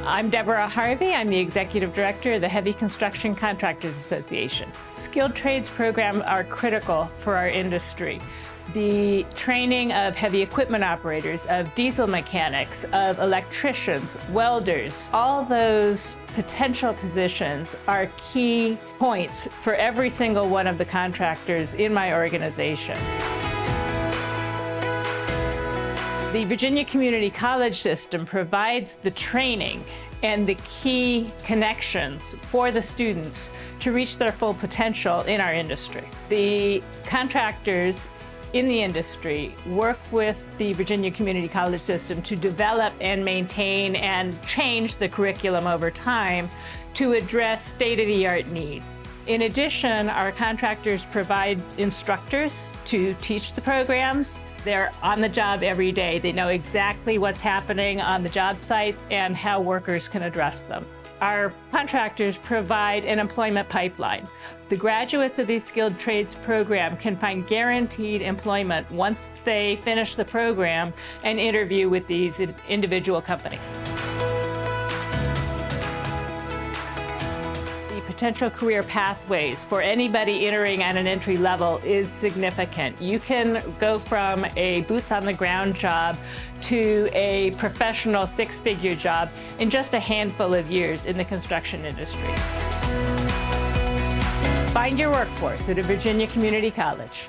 I'm Debora Harvey. I'm the Executive Director of the Heavy Construction Contractors Association. Skilled trades programs are critical for our industry. The training of heavy equipment operators, of diesel mechanics, of electricians, welders, all those potential positions are key points for every single one of the contractors in my organization. The Virginia Community College system provides the training and the key connections for the students to reach their full potential in our industry. The contractors in the industry work with the Virginia Community College system to develop and maintain and change the curriculum over time to address state-of-the-art needs. In addition, our contractors provide instructors to teach the programs. They're on the job every day. They know exactly what's happening on the job sites and how workers can address them. Our contractors provide an employment pipeline. The graduates of these skilled trades program can find guaranteed employment once they finish the program and interview with these individual companies. The potential career pathways for anybody entering at an entry level is significant. You can go from a boots-on-the-ground job to a professional six-figure job in just a handful of years in the construction industry. Find your workforce at a Virginia Community College.